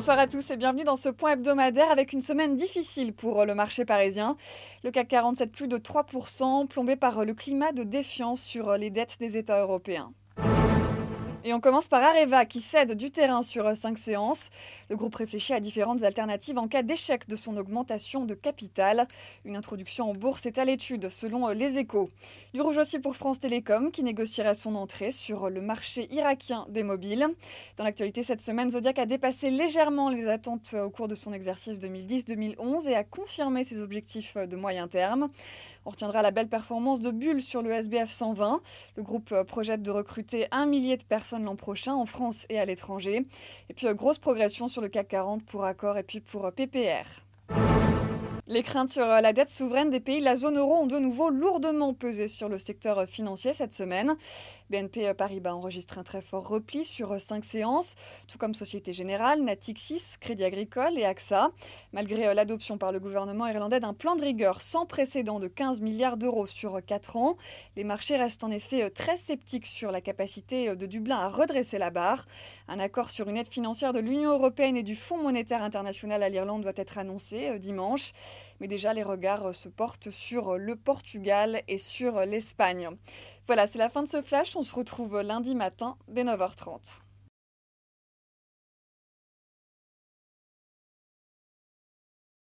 Bonsoir à tous et bienvenue dans ce point hebdomadaire avec une semaine difficile pour le marché parisien. Le CAC 40 cède plus de 3%, plombé par le climat de défiance sur les dettes des États européens. Et on commence par Areva qui cède du terrain sur 5 séances. Le groupe réfléchit à différentes alternatives en cas d'échec de son augmentation de capital. Une introduction en bourse est à l'étude selon Les Échos. Du rouge aussi pour France Télécom qui négocierait son entrée sur le marché irakien des mobiles. Dans l'actualité cette semaine, Zodiac a dépassé légèrement les attentes au cours de son exercice 2010-2011 et a confirmé ses objectifs de moyen terme. On retiendra la belle performance de Bull sur le SBF 120. Le groupe projette de recruter 1 millier de personnes l'an prochain en France et à l'étranger. Et puis grosse progression sur le CAC 40 pour Accor et puis pour PPR. Les craintes sur la dette souveraine des pays de la zone euro ont de nouveau lourdement pesé sur le secteur financier cette semaine. BNP Paribas enregistre un très fort repli sur 5 séances, tout comme Société Générale, Natixis, Crédit Agricole et AXA. Malgré l'adoption par le gouvernement irlandais d'un plan de rigueur sans précédent de 15 milliards d'euros sur 4 ans, les marchés restent en effet très sceptiques sur la capacité de Dublin à redresser la barre. Un accord sur une aide financière de l'Union européenne et du Fonds monétaire international à l'Irlande doit être annoncé dimanche. Mais déjà, les regards se portent sur le Portugal et sur l'Espagne. Voilà, c'est la fin de ce flash. On se retrouve lundi matin dès 9h30.